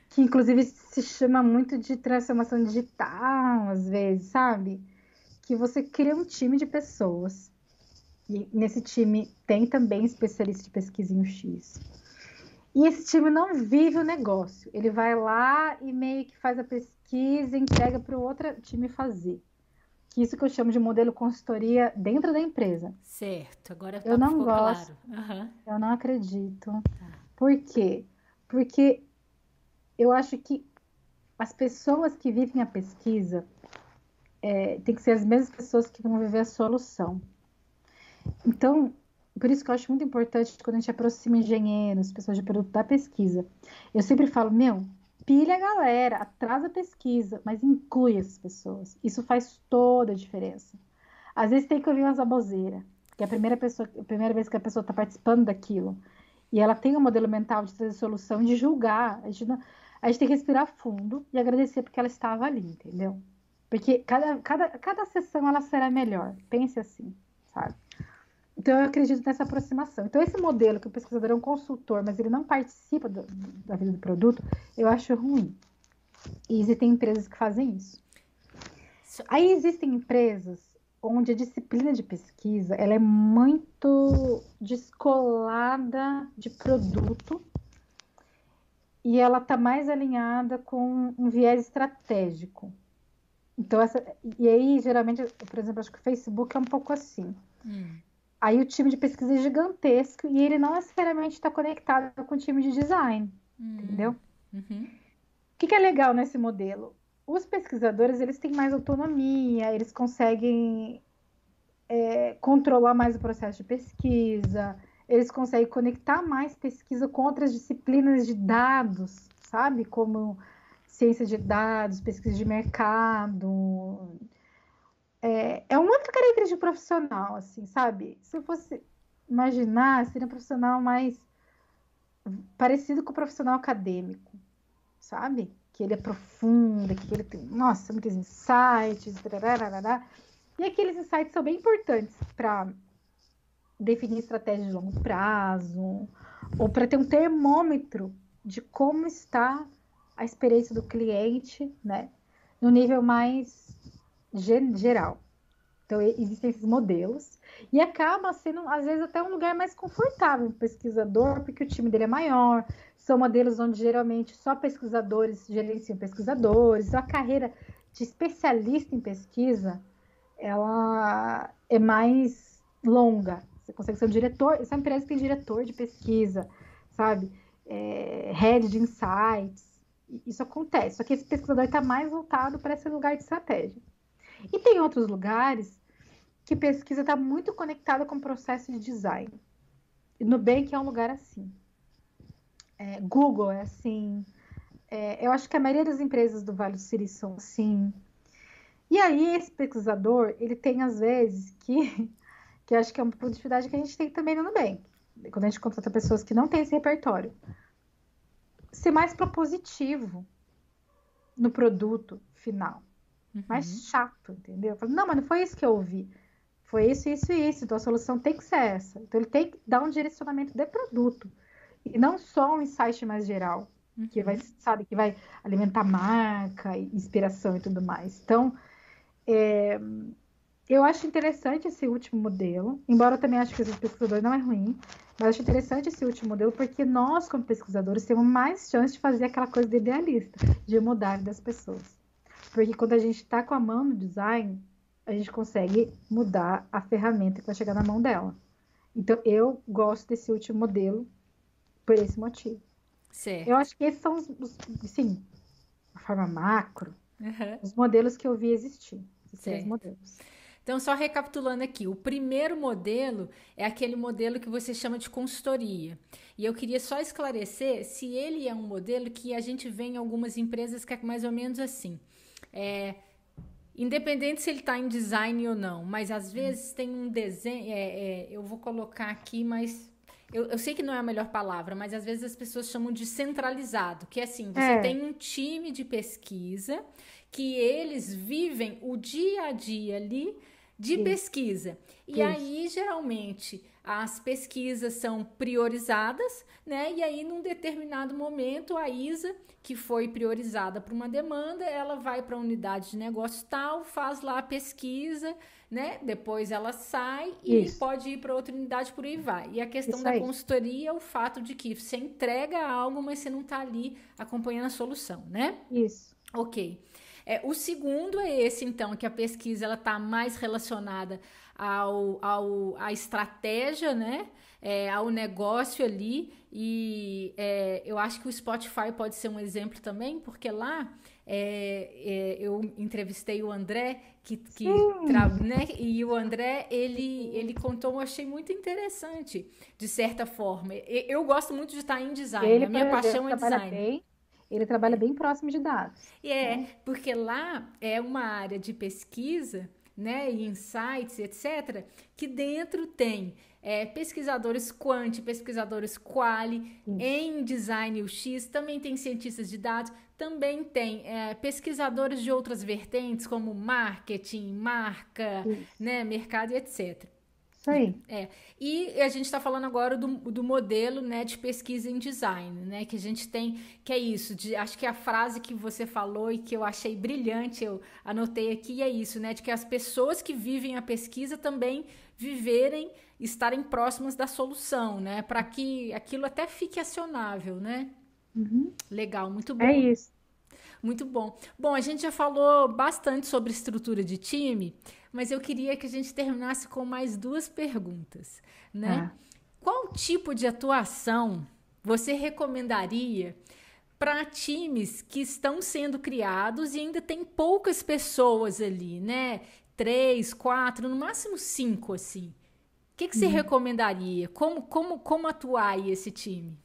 Que inclusive se chama muito de transformação digital, às vezes, sabe? Que você cria um time de pessoas. E nesse time tem também especialista de pesquisa em UX. E esse time não vive o negócio. Ele vai lá e meio que faz a pesquisa e entrega para o outro time fazer. Que isso que eu chamo de modelo consultoria dentro da empresa. Certo, agora Eu não ficou gosto, claro. Uhum. eu não acredito. Tá. Por quê? Porque eu acho que as pessoas que vivem a pesquisa tem que ser as mesmas pessoas que vão viver a solução. Então, por isso que eu acho muito importante quando a gente aproxima engenheiros, pessoas de produto da pesquisa. Eu sempre falo, pilha a galera, atrasa a pesquisa, mas inclui essas pessoas. Isso faz toda a diferença. Às vezes tem que ouvir umas baboseiras, que é a primeira vez que a pessoa está participando daquilo. E ela tem um modelo mental de trazer solução, de julgar. A gente tem que respirar fundo e agradecer porque ela estava ali, entendeu? Porque cada sessão ela será melhor. Pense assim, sabe? Então, eu acredito nessa aproximação. Então, esse modelo que o pesquisador é um consultor, mas ele não participa da vida do produto, eu acho ruim. E existem empresas que fazem isso. Aí, existem empresas onde a disciplina de pesquisa ela é muito descolada de produto e ela está mais alinhada com um viés estratégico. Então, e aí, geralmente, por exemplo, acho que o Facebook é um pouco assim. Aí o time de pesquisa é gigantesco e ele não necessariamente está conectado com o time de design, entendeu? Uhum. O que é legal nesse modelo? Os pesquisadores, eles têm mais autonomia, eles conseguem controlar mais o processo de pesquisa, eles conseguem conectar mais pesquisa com outras disciplinas de dados, sabe? Como ciência de dados, pesquisa de mercado. É uma outra característica profissional, assim, sabe? Se eu fosse imaginar, seria um profissional mais parecido com o profissional acadêmico, sabe? Que ele aprofunda, que ele tem, nossa, muitos insights, tararara. E aqueles insights são bem importantes para definir estratégias de longo prazo, ou para ter um termômetro de como está a experiência do cliente, né? No nível mais geral. Então, existem esses modelos e acaba sendo, às vezes, até um lugar mais confortável para o pesquisador, porque o time dele é maior, são modelos onde, geralmente, só pesquisadores gerenciam pesquisadores, a carreira de especialista em pesquisa, ela é mais longa. Você consegue ser um diretor, essa empresa tem diretor de pesquisa, sabe? Head de insights, isso acontece, só que esse pesquisador está mais voltado para esse lugar de estratégia. E tem outros lugares que pesquisa está muito conectada com o processo de design. E Nubank é um lugar assim. Google é assim. Eu acho que a maioria das empresas do Vale do Silício são assim. E aí, esse pesquisador, ele tem, às vezes, que acho que é uma dificuldade que a gente tem também no Nubank. Quando a gente contrata pessoas que não têm esse repertório. Ser mais propositivo no produto final. Mais chato, entendeu? Eu falo, não, mas não foi isso que eu ouvi. Foi isso, isso e isso. Então, a solução tem que ser essa. Então, ele tem que dar um direcionamento de produto. E não só um insight mais geral. que vai, sabe, que vai alimentar marca, inspiração e tudo mais. Então, eu acho interessante esse último modelo, embora eu também acho que esse pesquisador não é ruim, mas acho interessante esse último modelo porque nós, como pesquisadores, temos mais chance de fazer aquela coisa de idealista, de mudar a vida das pessoas. Porque quando a gente está com a mão no design, a gente consegue mudar a ferramenta que vai chegar na mão dela. Então, eu gosto desse último modelo por esse motivo. Certo. Eu acho que esses são sim, de forma macro, os modelos que eu vi existir. Esses três modelos. Então, só recapitulando aqui, o primeiro modelo é aquele modelo que você chama de consultoria. E eu queria só esclarecer se ele é um modelo que a gente vê em algumas empresas que é mais ou menos assim. Independente se ele está em design ou não, mas às vezes tem um desenho, eu vou colocar aqui, mas eu sei que não é a melhor palavra, mas às vezes as pessoas chamam de centralizado, que é assim, você tem um time de pesquisa que eles vivem o dia a dia ali de pesquisa. E aí, geralmente, as pesquisas são priorizadas, né? E aí, num determinado momento, a ISA, que foi priorizada para uma demanda, ela vai para a unidade de negócio tal, faz lá a pesquisa, né? Depois ela sai e pode ir para outra unidade, por aí vai. E a questão da consultoria é o fato de que você entrega algo, mas você não está ali acompanhando a solução, né? Isso. Ok. O segundo é esse, então, que a pesquisa está mais relacionada à estratégia, né? Ao negócio ali. E eu acho que o Spotify pode ser um exemplo também, porque lá eu entrevistei o André, né? E o André, ele contou, eu achei muito interessante, de certa forma. Eu gosto muito de estar em design, a minha paixão é design. Ele trabalha bem próximo de dados. Porque lá é uma área de pesquisa, né, e insights, etc., que dentro tem pesquisadores quant, pesquisadores quali, em design UX, também tem cientistas de dados, também tem pesquisadores de outras vertentes, como marketing, marca, né, mercado e etc. Sim. E a gente está falando agora do modelo, né, de pesquisa em design, né, que a gente tem, que é isso, acho que a frase que você falou e que eu achei brilhante, eu anotei aqui, é isso, né, de que as pessoas que vivem a pesquisa também estarem próximas da solução, né, para que aquilo até fique acionável, né? Legal, muito bom. É isso. Muito bom. Bom, a gente já falou bastante sobre estrutura de time, mas eu queria que a gente terminasse com mais duas perguntas, né? Qual tipo de atuação você recomendaria para times que estão sendo criados e ainda tem poucas pessoas ali, né? 3, 4, no máximo 5, assim. O que você recomendaria? Como atuar aí esse time?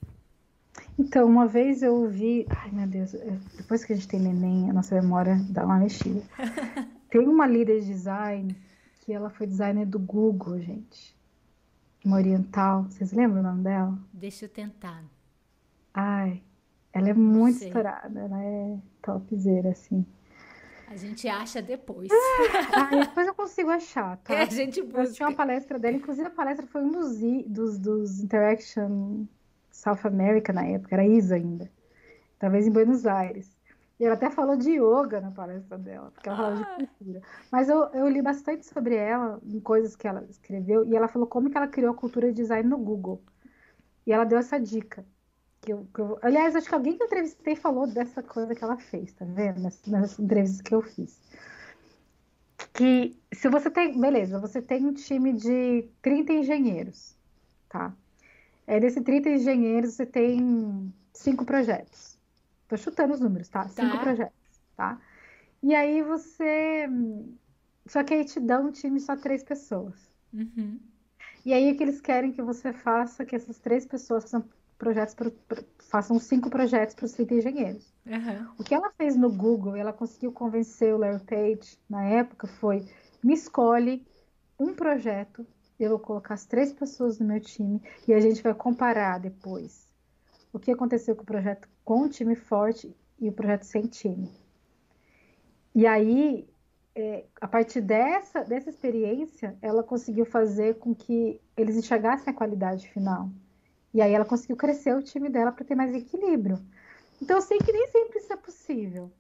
Então, uma vez eu ouvi... Ai, meu Deus. Depois que a gente tem neném, a nossa memória dá uma mexida. Tem uma líder de design que ela foi designer do Google, gente. Uma oriental. Vocês lembram o nome dela? Deixa eu tentar. Ai, ela é muito estourada. Ela é topzera, assim. A gente acha depois. Depois eu consigo achar, tá? A gente busca. Eu tinha uma palestra dela. Inclusive, a palestra foi um dos Interaction South America na época. Era ISA ainda. Talvez em Buenos Aires. E ela até falou de yoga na palestra dela, porque ela falava de cultura. Mas eu li bastante sobre ela, em coisas que ela escreveu, e ela falou como que ela criou a cultura de design no Google. E ela deu essa dica. Aliás, acho que alguém que eu entrevistei falou dessa coisa que ela fez, tá vendo? Nas entrevistas que eu fiz. Que se você tem... Beleza, você tem um time de 30 engenheiros, tá? Desse 30 engenheiros, você tem 5 projetos. Tô chutando os números, tá? 5 projetos, tá? E aí só que aí te dá um time só 3 pessoas. E aí o que eles querem que você faça, que essas 3 pessoas façam 5 projetos para os 30 engenheiros. O que ela fez no Google, ela conseguiu convencer o Larry Page, na época, foi: me escolhe um projeto, eu vou colocar as 3 pessoas no meu time e a gente vai comparar depois o que aconteceu com o projeto com o time forte e o projeto sem time. E aí, a partir dessa experiência, ela conseguiu fazer com que eles enxergassem a qualidade final. E aí ela conseguiu crescer o time dela para ter mais equilíbrio. Então, eu sei que nem sempre isso é possível.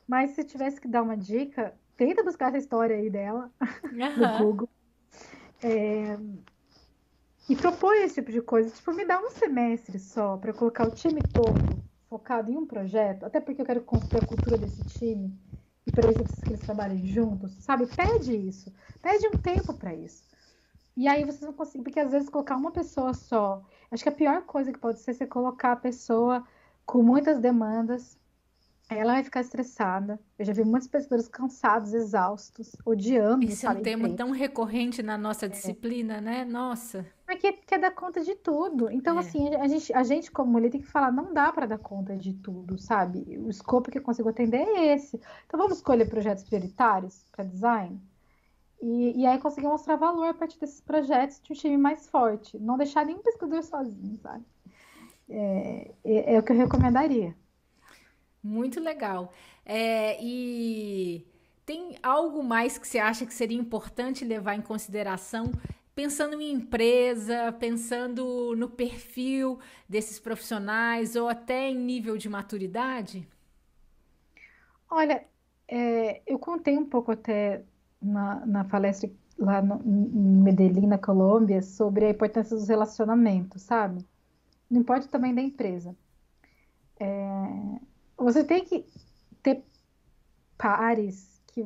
Mas se tivesse que dar uma dica, tenta buscar essa história aí dela no Aham. Google. E propõe esse tipo de coisa. Tipo, me dá um semestre só para colocar o time todo focado em um projeto. Até porque eu quero construir a cultura desse time. E para isso eu preciso que eles trabalhem juntos. Sabe? Pede isso. Pede um tempo para isso. E aí vocês vão conseguir. Porque às vezes colocar uma pessoa só. Acho que a pior coisa que pode ser é você colocar a pessoa com muitas demandas. Ela vai ficar estressada. Eu já vi muitos pesquisadores cansados, exaustos, odiando, Esse é um sabe, a tema empresa. tão recorrente na nossa disciplina, né? Nossa. Porque quer dar conta de tudo. Então, É. assim, a gente como mulher tem que falar, não dá para dar conta de tudo, sabe? O escopo que eu consigo atender é esse. Então, vamos escolher projetos prioritários para design? E aí conseguir mostrar valor a partir desses projetos de um time mais forte. Não deixar nenhum pesquisador sozinho, sabe? É o que eu recomendaria. Muito legal. E tem algo mais que você acha que seria importante levar em consideração, pensando em empresa, pensando no perfil desses profissionais ou até em nível de maturidade? Olha, eu contei um pouco até na palestra lá em Medellín, na Colômbia, sobre a importância dos relacionamentos, sabe? Não importa o tamanho da empresa. Você tem que ter pares que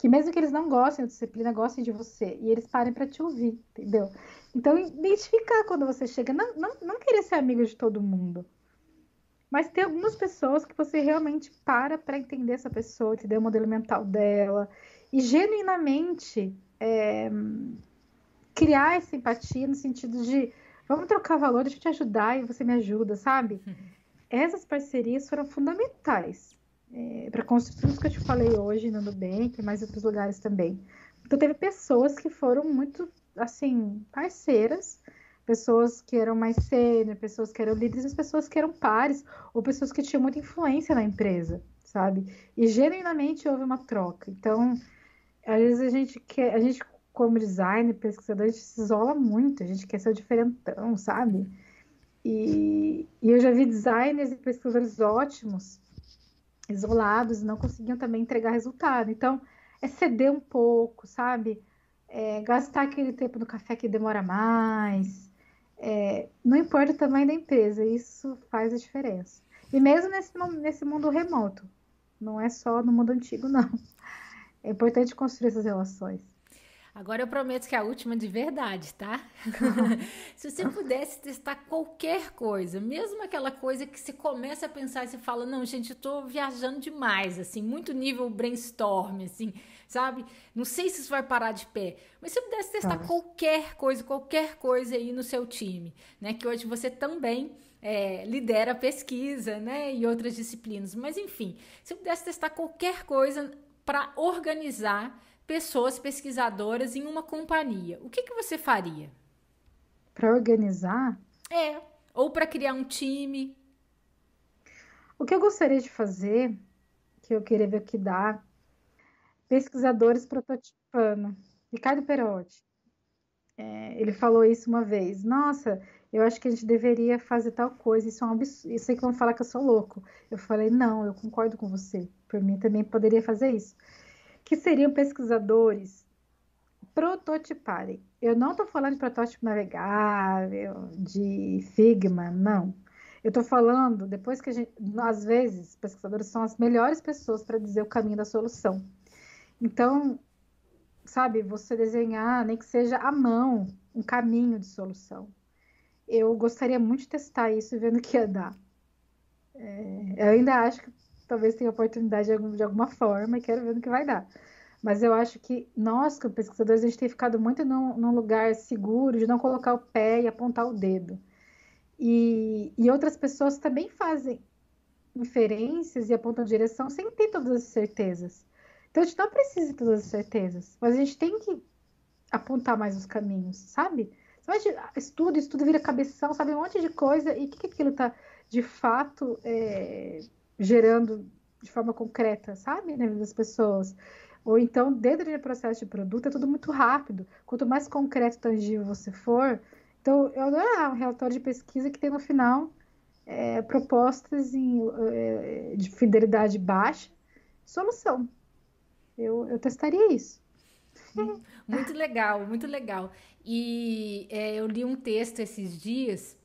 mesmo que eles não gostem da disciplina, gostem de você, e eles parem para te ouvir, entendeu? Então, identificar quando você chega, não querer ser amigo de todo mundo, mas ter algumas pessoas que você realmente para entender essa pessoa, entender o modelo mental dela, e genuinamente criar essa empatia no sentido de vamos trocar valor, deixa eu te ajudar e você me ajuda, sabe? Essas parcerias foram fundamentais para construir tudo que eu te falei hoje no Nubank, mas em outros lugares também. Então, teve pessoas que foram muito, assim, parceiras, pessoas que eram mais sênior, pessoas que eram líderes, mas pessoas que eram pares, ou pessoas que tinham muita influência na empresa, sabe? E genuinamente houve uma troca. Então, às vezes a gente como designer, pesquisador, a gente se isola muito, a gente quer ser o diferentão, sabe? E eu já vi designers e pesquisadores ótimos, isolados, e não conseguiam também entregar resultado. Então, é ceder um pouco, sabe? Gastar aquele tempo no café que demora mais. Não importa o tamanho da empresa, isso faz a diferença. E mesmo nesse mundo remoto, não é só no mundo antigo, não. É importante construir essas relações. Agora eu prometo que é a última de verdade, tá? Se você pudesse testar qualquer coisa, mesmo aquela coisa que você começa a pensar e você fala, não, gente, eu tô viajando demais, assim, muito nível brainstorm, assim, sabe? Não sei se isso vai parar de pé, mas se você pudesse testar Tá. qualquer coisa aí no seu time, né? Que hoje você também lidera a pesquisa, né? E outras disciplinas, mas enfim, se você pudesse testar qualquer coisa para organizar pessoas pesquisadoras em uma companhia. O que você faria? Para organizar, É, ou para criar um time. o que eu gostaria de fazer, que eu queria ver o que dá, pesquisadores prototipando. Ricardo Perotti, ele falou isso uma vez. Nossa, eu acho que a gente deveria fazer tal coisa. Isso é um absurdo. Isso aí que vão falar que eu sou louco. Eu falei, não, eu concordo com você. Por mim também poderia fazer isso. Que seriam pesquisadores prototiparem. Eu não estou falando de protótipo navegável, de Figma, não. Eu estou falando, depois que a gente, às vezes, pesquisadores são as melhores pessoas para dizer o caminho da solução. Então, sabe, você desenhar, nem que seja à mão, um caminho de solução. Eu gostaria muito de testar isso e ver no que ia dar. Eu ainda acho que talvez tenha oportunidade de alguma forma e quero ver no que vai dar. Mas eu acho que nós, como pesquisadores, a gente tem ficado muito num lugar seguro de não colocar o pé e apontar o dedo. E outras pessoas também fazem inferências e apontam direção sem ter todas as certezas. Então a gente não precisa de todas as certezas, mas a gente tem que apontar mais os caminhos, sabe? Estudo vira cabeção, sabe? Um monte de coisa, e o que aquilo está de fato gerando de forma concreta, sabe? Na vida das pessoas. Ou então, dentro do processo de produto, é tudo muito rápido. Quanto mais concreto e tangível você for, então, eu adoro um relatório de pesquisa que tem no final propostas de fidelidade baixa, solução. Eu testaria isso. Muito legal, muito legal. E eu li um texto esses dias.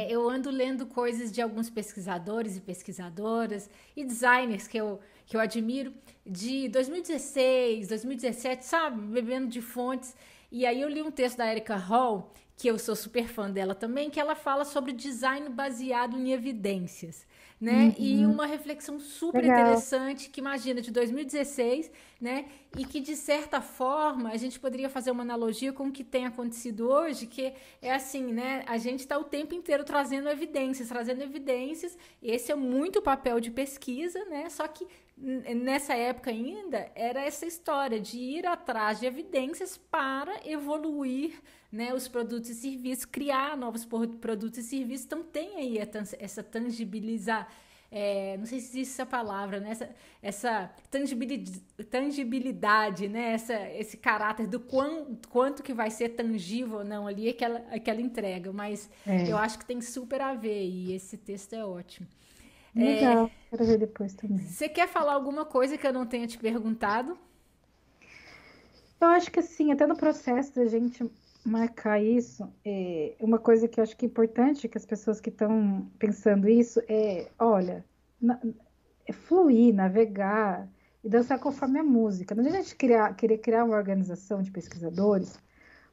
Eu ando lendo coisas de alguns pesquisadores e pesquisadoras e designers que eu admiro, de 2016, 2017, sabe? Bebendo de fontes. E aí eu li um texto da Erika Hall, que eu sou super fã dela também, que ela fala sobre design baseado em evidências, né? Uhum. E uma reflexão super interessante, que imagina, de 2016, né? E que, de certa forma, a gente poderia fazer uma analogia com o que tem acontecido hoje, que é assim, né? A gente está o tempo inteiro trazendo evidências, esse é muito o papel de pesquisa, né? Só que nessa época ainda, era essa história de ir atrás de evidências para evoluir, né, os produtos e serviços, criar novos produtos e serviços. Então tem aí essa tangibilizar, não sei se existe essa palavra, né, essa tangibilidade, né, esse caráter do quanto que vai ser tangível ou não ali aquela entrega, mas eu acho que tem super a ver, e esse texto é ótimo. Legal, quero ver depois também. Você quer falar alguma coisa que eu não tenha te perguntado? Eu acho que assim, até no processo da gente marcar isso, uma coisa que eu acho que é importante, que as pessoas que estão pensando isso, olha, fluir, navegar e dançar conforme a música. Não adianta a gente querer criar uma organização de pesquisadores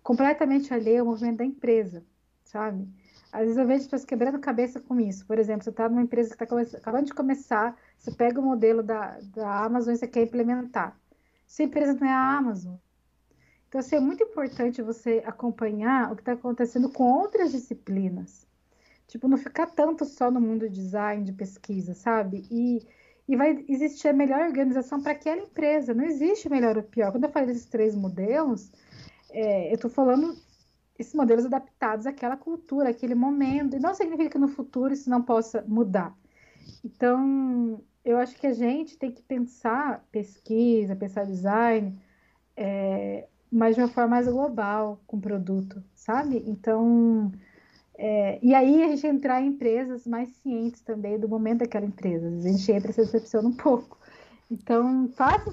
completamente alheia ao movimento da empresa, sabe? Às vezes eu vejo as pessoas quebrando cabeça com isso. Por exemplo, você está numa empresa que está acabando de começar, você pega o modelo da Amazon e você quer implementar. Sua empresa não é a Amazon. Então, assim, é muito importante você acompanhar o que está acontecendo com outras disciplinas. Tipo, não ficar tanto só no mundo de design, de pesquisa, sabe? E vai existir a melhor organização para aquela empresa. Não existe melhor ou pior. Quando eu falei desses 3 modelos, eu estou falando esses modelos adaptados àquela cultura, àquele momento. E não significa que no futuro isso não possa mudar. Então, eu acho que a gente tem que pensar pesquisa, pensar design, mas de uma forma mais global com o produto, sabe? Então, e aí a gente entrar em empresas mais cientes também do momento daquela empresa. A gente entra e se decepciona um pouco. Então, faça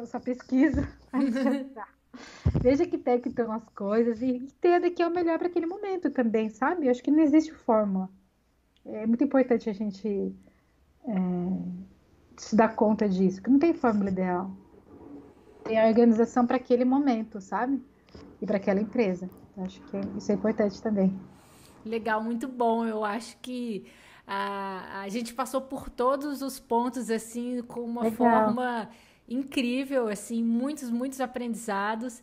sua pesquisa antes de entrar. Veja que pé que estão as coisas e entenda que é o melhor para aquele momento também, sabe? Eu acho que não existe fórmula. É muito importante a gente se dar conta disso, que não tem fórmula ideal. Tem a organização para aquele momento, sabe? E para aquela empresa. Eu acho que isso é importante também. Legal, muito bom. Eu acho que a gente passou por todos os pontos assim com uma forma incrível, assim, muitos aprendizados.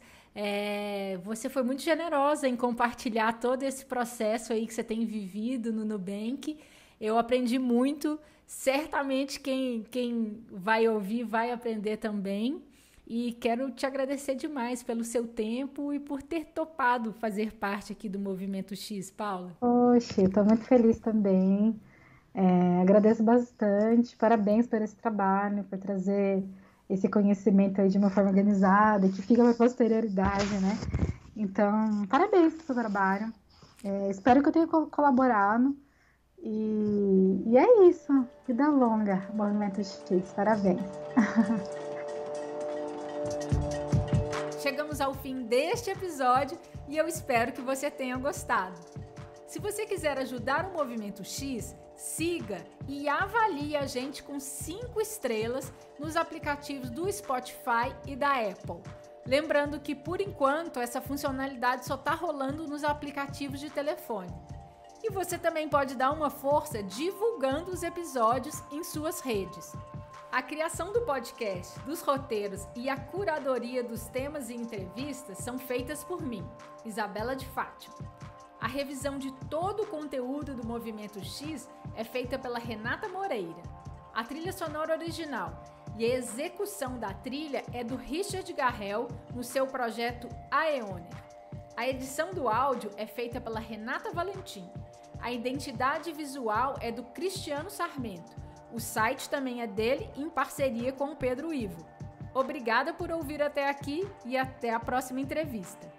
Você foi muito generosa em compartilhar todo esse processo aí que você tem vivido no Nubank. Eu aprendi muito. Certamente quem vai ouvir vai aprender também. E quero te agradecer demais pelo seu tempo e por ter topado fazer parte aqui do Movimento X, Paula. Poxa, estou muito feliz também. Agradeço bastante. Parabéns por esse trabalho, por trazer esse conhecimento aí de uma forma organizada, que fica para a posterioridade, né? Então, parabéns pelo seu trabalho. Espero que eu tenha colaborado. E é isso. Vida longa, Movimento X. Parabéns. Chegamos ao fim deste episódio e eu espero que você tenha gostado. Se você quiser ajudar o Movimento X, siga e avalie a gente com 5 estrelas nos aplicativos do Spotify e da Apple. Lembrando que, por enquanto, essa funcionalidade só está rolando nos aplicativos de telefone. E você também pode dar uma força divulgando os episódios em suas redes. A criação do podcast, dos roteiros e a curadoria dos temas e entrevistas são feitas por mim, Isabela de Fátima. A revisão de todo o conteúdo do Movimento X é feita pela Renata Moreira. A trilha sonora original e a execução da trilha é do Richard Garrel no seu projeto Aeoner. A edição do áudio é feita pela Renata Valentim. A identidade visual é do Cristiano Sarmento. O site também é dele, em parceria com o Pedro Ivo. Obrigada por ouvir até aqui e até a próxima entrevista.